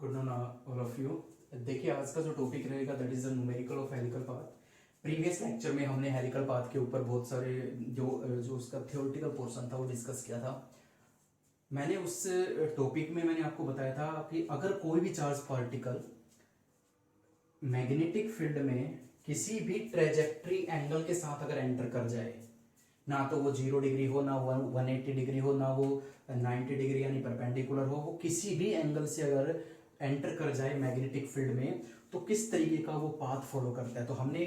Good morning all of you. देखिए आज का जो टॉपिक रहेगा that is the numerical of helical path. Previous lecture में हमने हेलिकल पाथ के ऊपर बहुत सारे जो उसका थ्योरेटिकल पोर्शन था वो डिस्कस किया था। मैंने उस टॉपिक में मैंने आपको बताया था कि अगर कोई भी चार्ज पार्टिकल मैग्नेटिक फील्ड में किसी भी ट्रेजेक्ट्री एंगल के साथ अगर एंटर कर जाए, ना तो वो 0 डिग्री हो, ना 180 डिग्री हो, ना वो 90 डिग्री यानी परपेंडिकुलर हो, वो किसी भी एंगल से अगर एंटर कर जाए मैग्नेटिक फील्ड में, तो किस तरीके का वो पाथ फॉलो करता है। तो हमने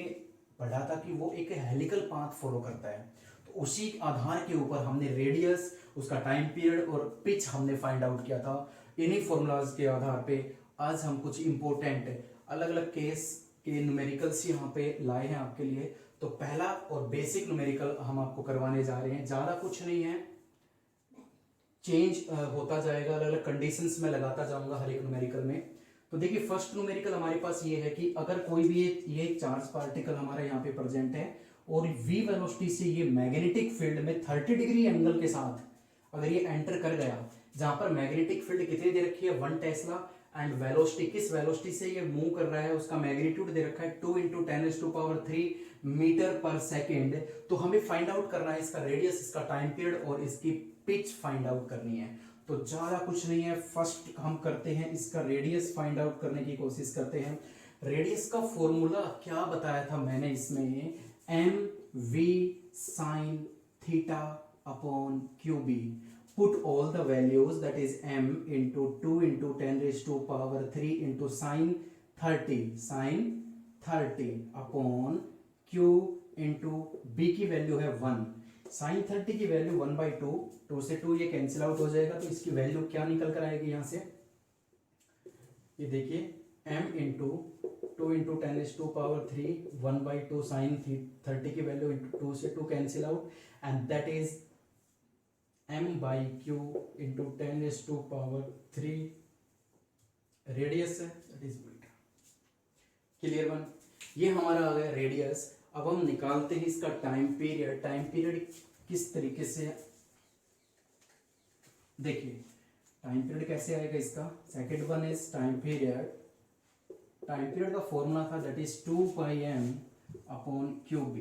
पढ़ा था कि वो एक हेलिकल पाथ फॉलो करता है। तो उसी आधार के ऊपर हमने रेडियस, उसका टाइम पीरियड और पिच हमने फाइंड आउट किया था। इन्हीं फॉर्मूलाज के आधार पे आज हम कुछ इंपॉर्टेंट अलग अलग केस के न्यूमेरिकल्स यहाँ पे लाए हैं आपके लिए। तो पहला और बेसिक न्यूमेरिकल हम आपको करवाने जा रहे हैं। ज्यादा कुछ नहीं है, चेंज होता जाएगा, अलग अलग कंडीशंस में लगाता जाऊंगा हर एक न्यूमेरिकल में। तो देखिए फर्स्ट न्यूमेरिकल हमारे पास ये है कि अगर कोई भी ये चार्ज पार्टिकल हमारा यहाँ पे प्रेजेंट है और v वेलोसिटी से ये मैग्नेटिक फील्ड में 30 डिग्री एंगल के साथ अगर ये एंटर कर गया, जहां पर मैग्नेटिक फील्ड कितनी दे रखी है 1 टेस्ला एंड वेलोसिटी, किस वेलोसिटी से ये मूव कर रहा है उसका मैग्नीट्यूड दे रखा है 2 × 10⁻³ मीटर पर सेकेंड। तो हमें फाइंड आउट करना है इसका रेडियस, इसका टाइम पीरियड और इसकी पिच फाइंड आउट करनी है। तो ज्यादा कुछ नहीं है, फर्स्ट हम करते हैं इसका रेडियस फाइंड आउट करने की कोशिश करते हैं। रेडियस का फॉर्मूला क्या बताया था मैंने इसमें, mv sin θ/qb। put all the values that is m into 2 × 10⁻³ into sin 30 upon q into b की वैल्यू है 1। sin 30 की वैल्यू 1/2, 2 से 2 ये कैंसिल आउट हो जाएगा, तो इसकी वैल्यू क्या निकल कर आएगी यहां से, ये देखिए m into 2 × 10⁻³ 1/2 sin 30 की वैल्यू 2 से 2 cancel out and that is m/q into 10⁻³ radius है, that is metre. Clear one, ये हमारा आ गया रेडियस। अब हम निकालते हैं इसका टाइम पीरियड। टाइम पीरियड किस तरीके से, देखिए टाइम पीरियड कैसे आएगा इसका। Second one is time period. Time period का फॉर्मूला था दैट इज 2πm/qb।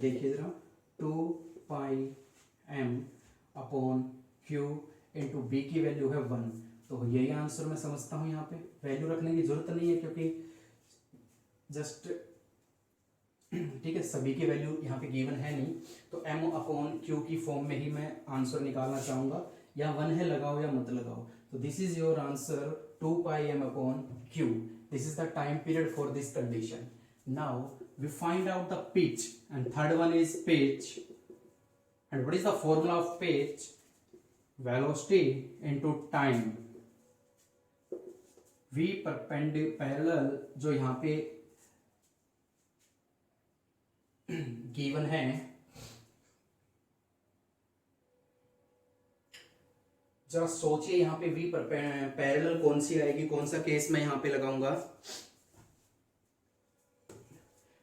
देखिए जरा 2πm/q इंटू बी की वैल्यू है 1। तो यही आंसर मैं समझता हूं, यहाँ पे वैल्यू रखने की जरूरत नहीं है क्योंकि जस्ट ठीक है, सभी की वैल्यू यहाँ पे गिवन है नहीं। तो m/q की फॉर्म में ही मैं आंसर निकालना चाहूंगा, या 1 है लगाओ या मत लगाओ। तो this is your answer 2πm/q। This is the time period for this condition. Now we find out the pitch and third one is pitch. And what is the formula of pitch, velocity into time. v parallel जो यहाँ पे given है, जरा सोचिए यहाँ पे v पर parallel कौन सी आएगी, कौन सा केस मैं यहाँ पे लगाऊंगा।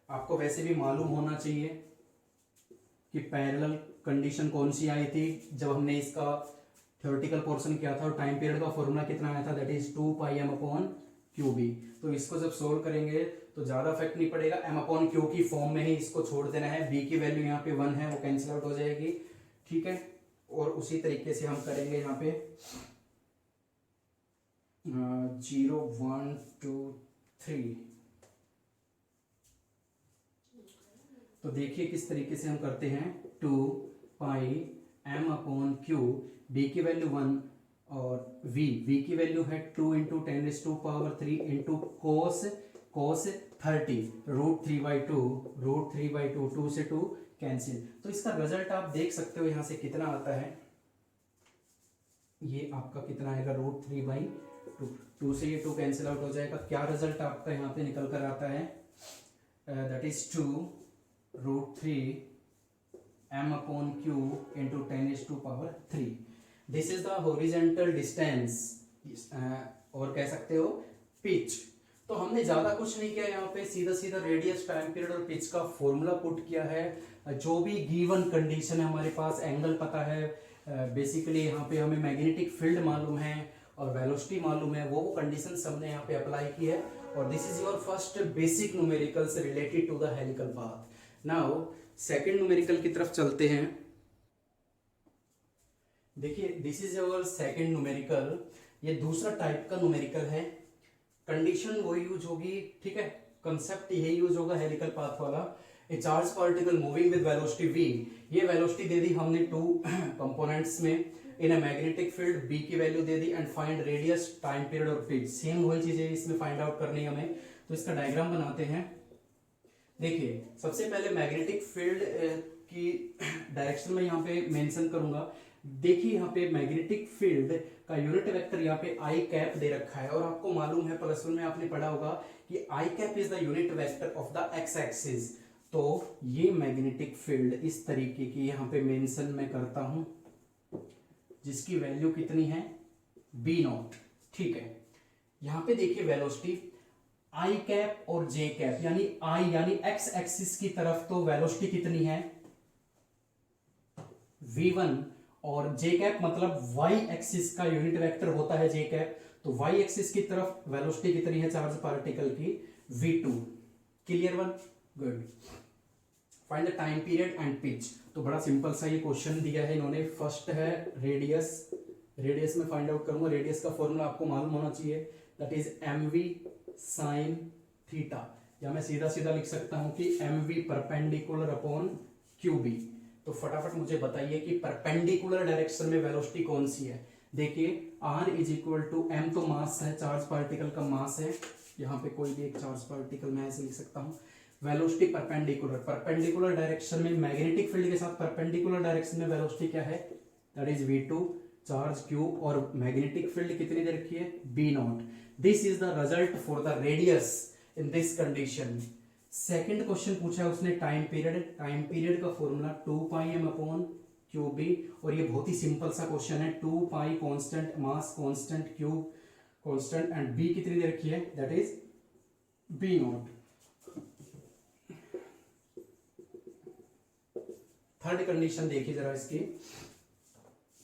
आपको वैसे भी मालूम होना चाहिए कि पैरेलल कंडीशन कौन सी आई थी जब हमने इसका थ्योरेटिकल पोर्शन किया था, और टाइम पीरियड का फॉर्मूला कितना आया था, दैट इज 2πm/qb। तो इसको जब सोल्व करेंगे तो ज्यादा इफेक्ट नहीं पड़ेगा, m/q की फॉर्म में ही इसको छोड़ देना है। b की वैल्यू यहाँ पे 1 है, वो कैंसिल आउट हो जाएगी, ठीक है। और उसी तरीके से हम करेंगे यहाँ पे 0 1 2 3। तो देखिए किस तरीके से हम करते हैं, 2πm/q, b की वैल्यू 1 और v की वैल्यू है 2 × 10⁻³ इंटू cos 30 √3/2 2 से 2 कैंसिल। तो इसका रिजल्ट आप देख सकते हो यहाँ से कितना आता है, ये आपका कितना आएगा √3/2, 2 से ये 2 कैंसिल आउट हो जाएगा। क्या रिजल्ट आपका यहाँ पे निकल कर आता है, that is 2 √3m/q into 10⁻³ this is the horizontal distance, और कह सकते हो पिच। तो हमने ज्यादा कुछ नहीं किया, यहाँ पे सीधा सीधा रेडियस, टाइम पीरियड और पिच का फॉर्मूला पुट किया है। जो भी गिवन कंडीशन है हमारे पास, एंगल पता है, बेसिकली यहाँ पे हमें मैग्नेटिक फील्ड मालूम है और वेलोसिटी मालूम है, वो कंडीशन हमने यहाँ पे अप्लाई की है। और this is your first basic numericals related to the helical path. Now second numerical की तरफ चलते हैं। देखिए this is your second numerical, ये दूसरा टाइप का न्यूमेरिकल है। कंडीशन वही यूज होगी, ठीक है, कंसेप्ट यही यूज होगा हेलिकल पाथ वाला। ए charge particle moving with velocity v, ये वेलोसिटी दे दी हमने टू कंपोनेंट्स में, इन अ मैग्नेटिक फील्ड b की value they the, and find radius, time period और पिच। सेम वही चीजें इसमें फाइंड आउट करनी है हमें। तो इसका डायग्राम बनाते हैं। देखिए सबसे पहले मैग्नेटिक फील्ड की डायरेक्शन में यहाँ पे मेंशन करूंगा। देखिए यहाँ पे मैग्नेटिक फील्ड का यूनिट वेक्टर यहाँ पे आई कैप दे रखा है, और आपको मालूम है प्लस वन में आपने पढ़ा होगा कि I cap is the unit vector of the X axis. तो ये मैग्नेटिक फील्ड इस तरीके की यहाँ पे मेंशन मैं करता हूं, जिसकी वैल्यू कितनी है बी नॉट, ठीक है। यहाँ पे देखिए वेलोसिटी आई कैप और जे कैप, यानी आई यानी एक्स एक्सिस की तरफ तो वेलोसिटी कितनी है v1, और जे कैप मतलब y एक्सिस का यूनिट वेक्टर होता है जे कैप, तो y एक्सिस की तरफ वेलोसिटी कितनी है चार्ज पार्टिकल की v2। Clear one, good. Find the time period and pitch. तो बड़ा सिंपल सा ये क्वेश्चन दिया है इन्होंने। फर्स्ट है रेडियस, रेडियस में फाइंड आउट करूंगा। रेडियस का फॉर्मूला आपको मालूम होना चाहिए, that is mv sin theta, या मैं सीधा सीधा लिख सकता हूं कि mv परपेंडिकुलर अपॉन qb। तो फटाफट मुझे बताइए कि परपेंडिकुलर डायरेक्शन में वेलोसिटी कौन सी है। देखिए r is equal to m, तो मास है, चार्ज पार्टिकल का मास है। यहाँ पे कोई भी एक चार्ज पार्टिकल मैं ऐसे लिख सकता हूँ। वेलोसिटी परपेंडिकुलर, परपेंडिकुलर डायरेक्शन में मैग्नेटिक फील्ड के साथ परपेंडिकुलर डायरेक्शन में वेलोसिटी क्या है, that is v2 charge q, और मैग्नेटिक फील्ड कितनी दे रखी है b not. This is the result for the radius in this condition. Second question पूछा है उसने टाइम पीरियड। टाइम पीरियड का फॉर्मूला 2 पाई m अपॉन क्यूब, और ये बहुत ही सिंपल सा क्वेश्चन है। 2 पाई constant, mass constant, cube constant, and b कितनी दे रखी है, that is b not. Third condition देखिए जरा इसकी।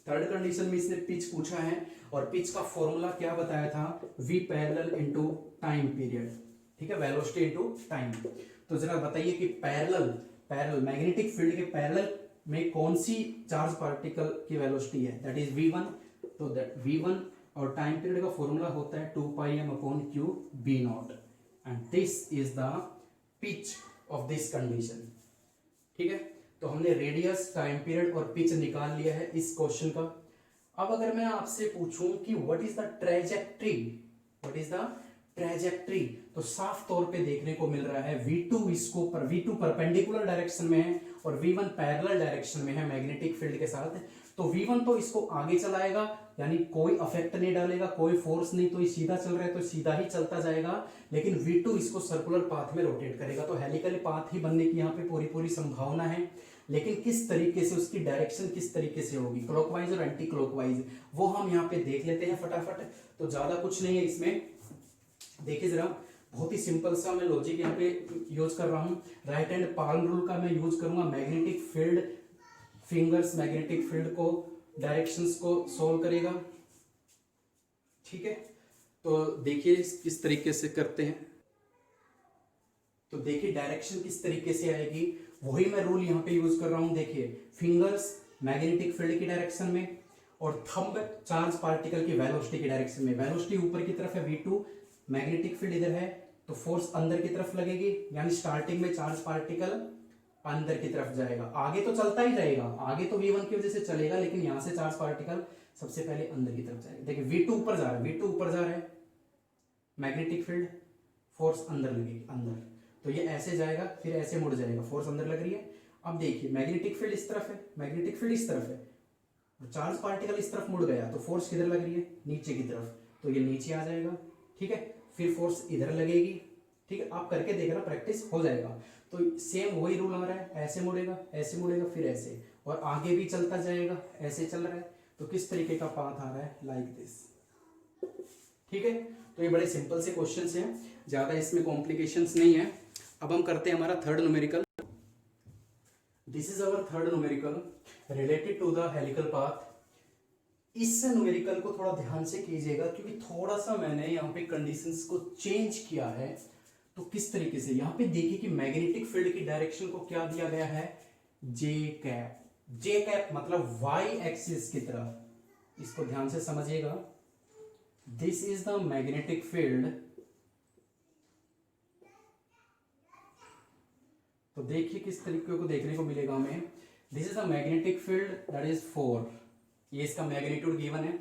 थर्ड कंडीशन में इसने पिच पूछा है, और पिच का फॉर्मूला क्या बताया था, v parallel into time period, ठीक है, वेलोसिटी इनटू टाइम। तो जरा बताइए कि पैरेलल मैग्नेटिक फील्ड के पैरेलल में कौन सी चार्ज पार्टिकल की वेलोसिटी है, दैट इज v1। तो दैट v1 और टाइम पीरियड का फॉर्मूला होता है 2 पाई m upon q b not, and this is the pitch of this condition, ठीक है। तो हमने रेडियस, टाइम पीरियड और पिच निकाल लिया है इस क्वेश्चन का। अब अगर मैं आपसे पूछूं कि what is the trajectory, what is the trajectory, तो साफ तौर पे देखने को मिल रहा है v2 इसको पर v2 परपेंडिकुलर डायरेक्शन में है और v1 पैरेलल डायरेक्शन में है मैग्नेटिक फील्ड के साथ। तो v1 तो इसको आगे चलाएगा, यानी कोई अफेक्ट नहीं डालेगा, कोई फोर्स नहीं, तो ये सीधा चल रहा है तो सीधा ही चलता जाएगा। लेकिन v2 इसको सर्कुलर पाथ में रोटेट करेगा, तो हेलिकल पाथ ही बनने की यहाँ पे पूरी संभावना है। लेकिन किस तरीके से, उसकी डायरेक्शन किस तरीके से होगी, क्लॉकवाइज और एंटी क्लॉकवाइज, वो हम यहाँ पे देख लेते हैं फटाफट। तो ज्यादा कुछ नहीं है इसमें, देखिए जरा, बहुत ही सिंपल सा मैं लॉजिक यहाँ पे यूज कर रहा हूँ। राइट हैंड पाल्म रूल का मैं यूज करूंगा। Magnetic field fingers magnetic field को, डायरेक्शंस को सोल्व करेगा, ठीक है। तो देखिए किस तरीके से करते हैं। तो देखिए डायरेक्शन किस तरीके से आएगी, वही मैं रूल यहाँ पे यूज कर रहा हूँ। देखिए फिंगर्स मैग्नेटिक फील्ड की डायरेक्शन में, और थंब चार्ज पार्टिकल की वेलोसिटी की डायरेक्शन में। वेलोसिटी ऊपर की तरफ है v2, मैग्नेटिक फील्ड इधर है, तो फोर्स अंदर की तरफ लगेगी, यानी स्टार्टिंग में चार्ज पार्टिकल अंदर की तरफ जाएगा। आगे तो चलता ही रहेगा, आगे तो v1 की वजह से चलेगा, लेकिन यहां से चार्ज पार्टिकल सबसे पहले अंदर की तरफ जाएगा। देखिए v2 ऊपर जा रहा है, v2 ऊपर जा रहा है, मैग्नेटिक फील्ड, फोर्स अंदर लगेगी, अंदर, तो ये ऐसे जाएगा, फिर ऐसे मुड़ जाएगा, फोर्स अंदर लग रही है। अब देखिए मैग्नेटिक फील्ड इस तरफ है, मैग्नेटिक फील्ड इस तरफ है, चार्ज पार्टिकल इस तरफ मुड़ गया, तो फोर्स किधर लग रही है, नीचे की तरफ, तो ये नीचे आ जाएगा, ठीक है। फिर फोर्स इधर लगेगी, ठीक है। आप करके देखना, प्रैक्टिस हो जाएगा। तो सेम वही रूल आ रहा है, ऐसे मुड़ेगा, ऐसे मुड़ेगा, फिर ऐसे, और आगे भी चलता जाएगा, ऐसे चल रहा है। तो किस तरीके का पाथ आ रहा है, लाइक दिस, ठीक है। तो ये बड़े सिंपल से क्वेश्चंस हैं, ज्यादा इसमें कॉम्प्लिकेशंस नहीं है। अब हम करते हैं हमारा third numerical. This is our third numerical related to the helical path. इस न्यूमेरिकल को थोड़ा ध्यान से कीजिएगा, क्योंकि थोड़ा सा मैंने यहाँ पे कंडीशंस को चेंज किया है। तो किस तरीके से, यहाँ पे देखिए कि मैग्नेटिक फील्ड की डायरेक्शन को क्या दिया गया है, जे कैप। जे कैप मतलब वाई एक्सिस की तरफ, इसको ध्यान से समझिएगा। This is the magnetic field. तो देखिए किस तरीके को देखने को मिलेगा हमें। This is the magnetic field that is 4, ये इसका मैग्नीट्यूड गिवन है।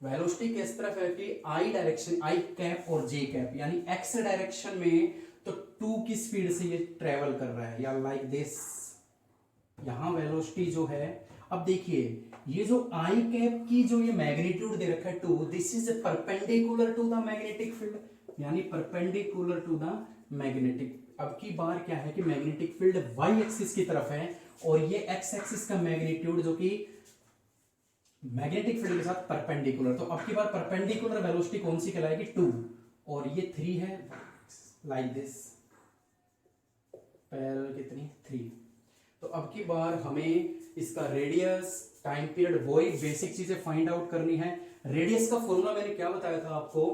वेलोसिटी किस तरफ है कि आई डायरेक्शन, आई कैप और जे कैप, यानी एक्स डायरेक्शन में तो 2 की स्पीड से ये ट्रेवल कर रहा है, या लाइक दिस। यहां वेलोसिटी जो है, अब देखिए ये जो आई कैप की जो ये मैग्नीट्यूड दे रखा है 2, this is perpendicular to the magnetic field, यानी परपेंडिकुलर टू द मैग्नेटिक। अब की बार क्या है कि मैग्नेटिक फील्ड वाई एक्सिस की तरफ है, और ये एक्स एक्सिस का मैग्नीट्यूड जो कि मैग्नेटिक फील्ड के साथ परपेंडिकुलर। तो अब की बार परपेंडिकुलर वेलोसिटी कौन सी कहलाएगी, 2, और ये 3 है, लाइक दिस। पैरेलल कितनी, 3। तो अब की बार हमें इसका रेडियस, टाइम पीरियड, वही बेसिक चीजें फाइंड आउट करनी है। रेडियस का फॉर्मूला मैंने क्या बताया था आपको,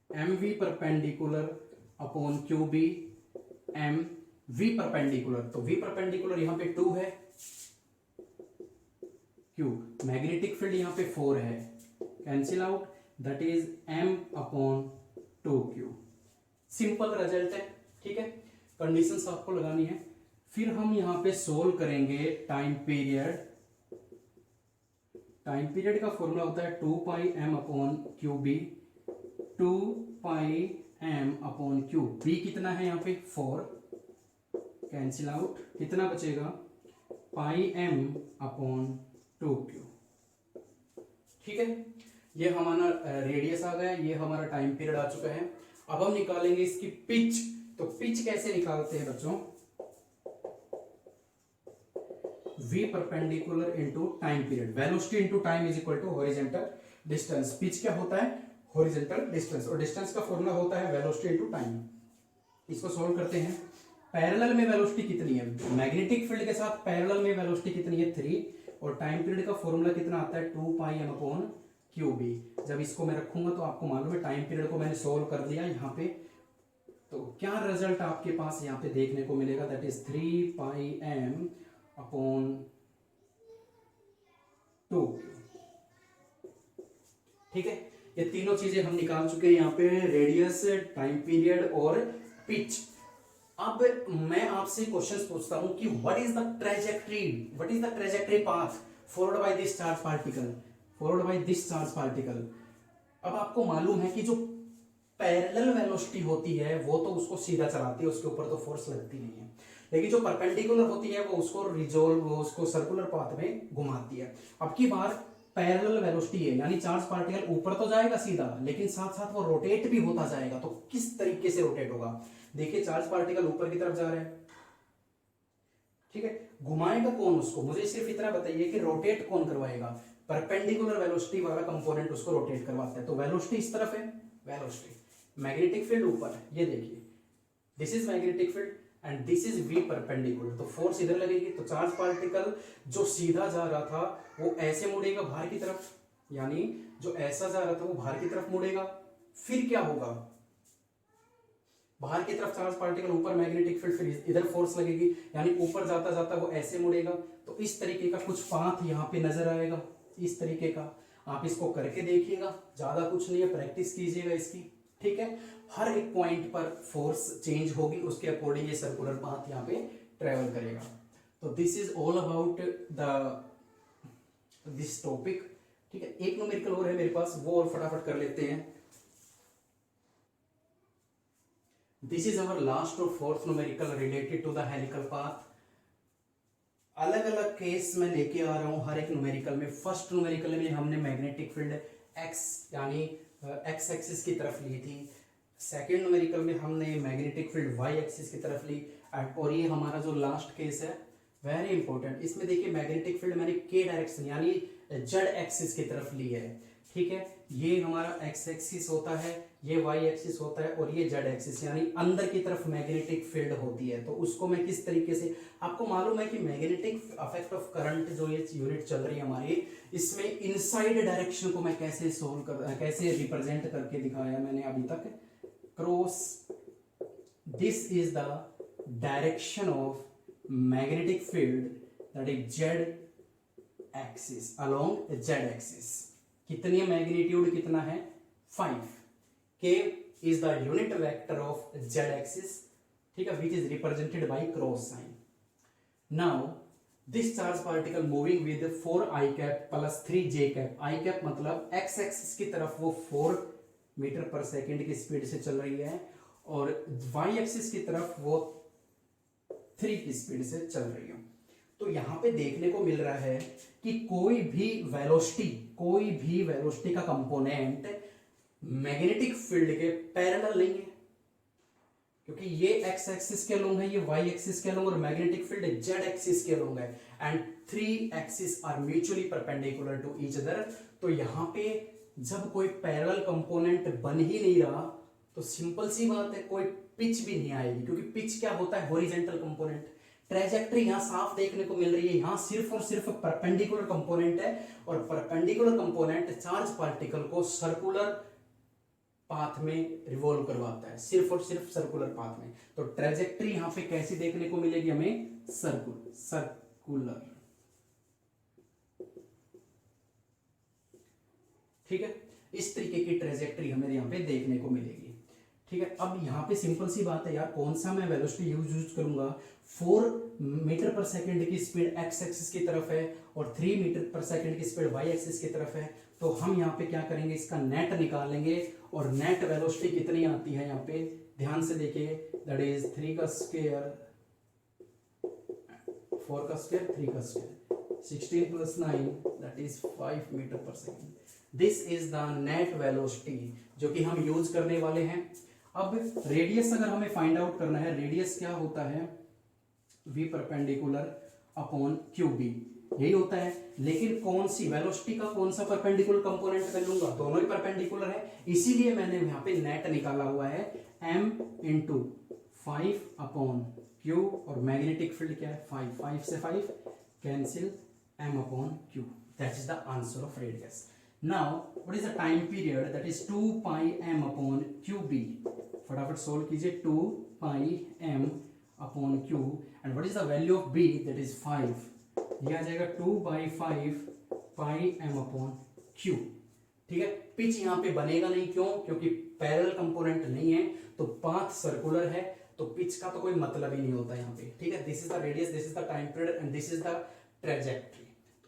m v perpendicular upon q B, m v perpendicular. तो वी परपेंडिकुलर यहां पे 2 है, क्यू मैग्नेटिक फील्ड यहां पे 4 है, cancel out, that is m upon 2q। Simple result है, ठीक है। कंडीशंस आपको लगानी है। फिर हम यहां पे सोल्व करेंगे टाइम पीरियड। टाइम पीरियड का फॉर्मूला होता है 2 पाई एम अपॉन क्यू बी, 2 पाई एम अपॉन क्यू बी कितना है यहाँ पे 4, कैंसिल आउट, कितना बचेगा पाई एम अपॉन 2q। ठीक है, ये हमारा रेडियस आ गया, ये हमारा टाइम पीरियड आ चुका है। अब हम निकालेंगे इसकी पिच। तो पिच कैसे निकालते हैं बच्चों, v perpendicular into time period, velocity into time is equal to horizontal distance. Pitch क्या होता है, हॉरिजॉन्टल डिस्टेंस, और डिस्टेंस का फॉर्मूला होता है वेलोसिटी इनटू टाइम। इसको सॉल्व करते हैं। पैरेलल में वेलोसिटी कितनी है, मैग्नेटिक फील्ड के साथ पैरेलल में वेलोसिटी कितनी है 3, और टाइम पीरियड का फॉर्मूला कितना आता है 2 पाई एम अपॉन क्यू बी। जब इसको मैं रखूंगा तो आपको मालूम है टाइम पीरियड को मैंने सोल्व कर दिया यहाँ पे। तो क्या रिजल्ट आपके पास यहाँ पे देखने को मिलेगा, that is 3 pi m upon 2। ठीक है, ये तीनों चीजें हम निकाल चुके हैं यहाँ पे, रेडियस, टाइम पीरियड और पिच। अब मैं आपसे क्वेश्चन पूछता हूं कि what is the trajectory path followed by this charge particle, followed by this charge particle. अब आपको मालूम है कि जो पैरेलल वेलोसिटी होती है वो तो उसको सीधा चलाती है, उसके ऊपर तो फोर्स लगती नहीं है, लेकिन जो परपेंडिकुलर होती है वो उसको उसको सर्कुलर पाथ में घुमाती है। अब की बार पैरेलल वेलोसिटी है, यानी चार्ज पार्टिकल ऊपर तो जाएगा सीधा, लेकिन साथ साथ वो रोटेट भी होता जाएगा। तो किस तरीके से रोटेट होगा, देखिए चार्ज पार्टिकल ऊपर की तरफ जा रहा है, ठीक है, घुमाएगा कौन उसको, मुझे सिर्फ इतना बताइए कि रोटेट कौन करवाएगा, परपेंडिकुलर वेलोसिटी वाला कंपोनेंट उसको रोटेट करवाता है। तो वेलोसिटी इस तरफ है, वेलोसिटी, मैग्नेटिक फील्ड ऊपर है, ये देखिए this is magnetic field and this is v perpendicular. तो फोर्स इधर लगेगी, तो चार्ज पार्टिकल जो सीधा जा रहा था वो ऐसे मुड़ेगा बाहर की तरफ, यानी जो ऐसा जा रहा था वो बाहर की तरफ मुड़ेगा। फिर क्या होगा, बाहर की तरफ चार्ज पार्टिकल, ऊपर मैग्नेटिक फील्ड, फिर इधर फोर्स लगेगी, यानी ऊपर जाता जाता वो ऐसे मुड़ेगा। तो इस तरीके का कुछ पाथ यहाँ पे नजर आएगा, इस तरीके का। आप इसको करके देखिएगा, ज्यादा कुछ नहीं है, प्रैक्टिस कीजिएगा इसकी, ठीक है। हर एक पॉइंट पर फोर्स चेंज होगी, उसके अकॉर्डिंग ये सर्कुलर पाथ यहाँ पे ट्रेवल करेगा। तो this is all about this topic, ठीक है। एक न्यूमेरिकल और है मेरे पास, वो और फटाफट कर लेते हैं। दिस इज अवर लास्ट और fourth numerical related to the helical path. अलग अलग केस में लेके आ रहा हूं हर एक न्यूमेरिकल में। फर्स्ट न्यूमेरिकल में हमने मैग्नेटिक फील्ड एक्स यानी एक्स एक्सिस की तरफ ली थी। सेकेंड न्यूमेरिकल में हमने मैग्नेटिक फील्ड वाई एक्सिस की तरफ ली। और ये हमारा जो लास्ट केस है वेरी इंपॉर्टेंट, इसमें देखिए मैग्नेटिक फील्ड मैंने के डायरेक्शन यानी जेड एक्सिस की तरफ ली है, ठीक है, ये हमारा एक्स एक्सिस होता है, ये वाई एक्सिस होता है और ये जेड एक्सिस, यानी अंदर की तरफ मैग्नेटिक फील्ड होती है। तो उसको मैं किस तरीके से, आपको मालूम है कि मैग्नेटिक अफेक्ट ऑफ करंट जो ये यूनिट चल रही है हमारी, इसमें इनसाइड डायरेक्शन को मैं कैसे सोल्व कर, कैसे रिप्रेजेंट करके दिखाया मैंने अभी तक, cross, this is the direction of magnetic field that is z axis along z axis. कितनी मैग्नीट्यूड कितना है 5, k is the unit vector of z axis, ठीक है, which is represented by cross sign. Now this charge particle moving with 4 i cap plus 3 j cap, i cap मतलब x axis की तरफ वो 4 metre पर second की speed से चल रही है और y एक्सिस की तरफ वो 3 की स्पीड से चल रही है। तो यहां पे देखने को मिल रहा है कि कोई भी वेलोसिटी का कंपोनेंट मैग्नेटिक फील्ड के पैरेलल नहीं है, क्योंकि ये एक्स एक्सिस के अलोंग है, ये वाई एक्सिस के अलोंग, और मैग्नेटिक फील्ड जेड एक्सिस के अलोंग है, and 3 axis are mutually perpendicular to each other. तो यहां पे जब कोई पैरेलल कंपोनेंट बन ही नहीं रहा तो सिंपल सी बात है कोई पिच भी नहीं आएगी, क्योंकि पिच क्या होता है, हॉरिजॉन्टल कंपोनेंट। ट्रेजेक्ट्री यहां साफ देखने को मिल रही है, यहां सिर्फ और सिर्फ परपेंडिकुलर कंपोनेंट है, और परपेंडिकुलर कंपोनेंट चार्ज पार्टिकल को सर्कुलर पाथ में रिवॉल्व करवाता है, सिर्फ और सिर्फ सर्कुलर पाथ में। तो ट्रेजेक्ट्री यहां पे कैसी देखने को मिलेगी हमें, सर्कुलर, ठीक है, इस तरीके की ट्रेजेक्ट्री हमें यहां पे देखने को मिलेगी। ठीक है, अब यहाँ पे सिंपल सी बात है यार, कौन सा मैं वेलोसिटी यूज करूंगा, 4 मीटर पर सेकंड की स्पीड एक्स एक्सिस की तरफ है और 3 मीटर पर सेकंड की स्पीड वाई एक्सिस की तरफ है। तो हम यहाँ पे क्या करेंगे, इसका नेट निकालेंगे, और नेट वेलोसिटी कितनी आती है यहाँ पे ध्यान से देखिए, दैट इज 3 का स्क्वायर 4 का स्क्वायर 3 का square 16 plus 9 that is 5 metre पर second. This is the net velocity जो कि हम यूज करने वाले हैं। अब रेडियस अगर हमें फाइंड आउट करना है, रेडियस क्या होता है, v perpendicular upon q B, यही होता है। लेकिन कौन सी वेलोसिटी का कौन सा परपेंडिकुलर कंपोनेंट कर लूंगा, दोनों ही परपेंडिकुलर है, इसीलिए मैंने यहाँ पे नेट निकाला हुआ है m इंटू 5 अपॉन क्यू, और मैग्नेटिक फील्ड क्या है 5, 5 से 5 cancel, m upon Q, that is the answer of radius. Now, what is the time period? That is 2 pi m upon qb. फटाफट सोल्व कीजिए, 2 pi m upon q, and what is the value of b? That is 5. ये आ जाएगा 2 by 5 pi m upon q. ठीक है, pitch यहाँ पे बनेगा नहीं, क्यों, क्योंकि पैरेलल कंपोनेंट नहीं है, तो पाथ सर्कुलर है, तो पिच का तो कोई मतलब ही नहीं होता यहाँ पे। ठीक है, this is the radius, this is the time period and this is the trajectory.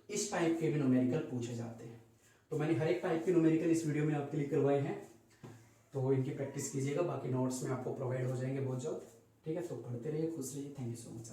इस टाइप के भी न्यूमेरिकल पूछे जाते हैं। तो मैंने हर एक टाइप के न्यूमेरिकल इस वीडियो में आपके लिए करवाए हैं, तो इनकी प्रैक्टिस कीजिएगा, बाकी नोट्स में आपको प्रोवाइड हो जाएंगे बहुत जल्द। ठीक है, तो पढ़ते रहिए, खुश रहिए, थैंक यू सो मच।